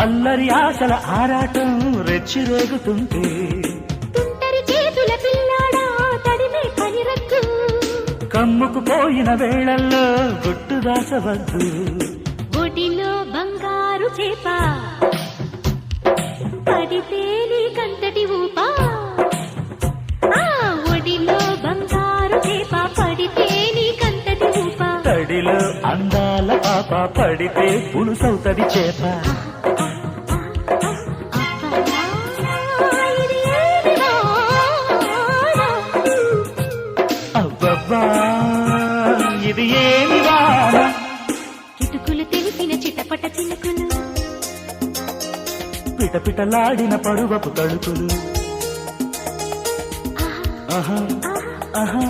అల్లరి ఆశల ఆరాటం రెచ్చిరేగుతుంటే తుంటరి చేతుల పిల్లాడా తడిమే పనిరద్దు కమ్ముకు పోయిన వేళల్లో గుట్టు దాచవద్దు ఒడిలో బంగారు చేప పడితే నీకంతటి ఊపా ఒడిలో బంగారు చేప పడితే నీకంతటి ఊపా తడిలో అందాల పాప పడితే పులుసవుతది చేప అబ్బబ్బా ఇది ఏమి వాన కిటుకులు తెలిసిన చిటపట చినుకులు పిటపిటలాడిన పరువపు తడుకులు ఆహా ఆహా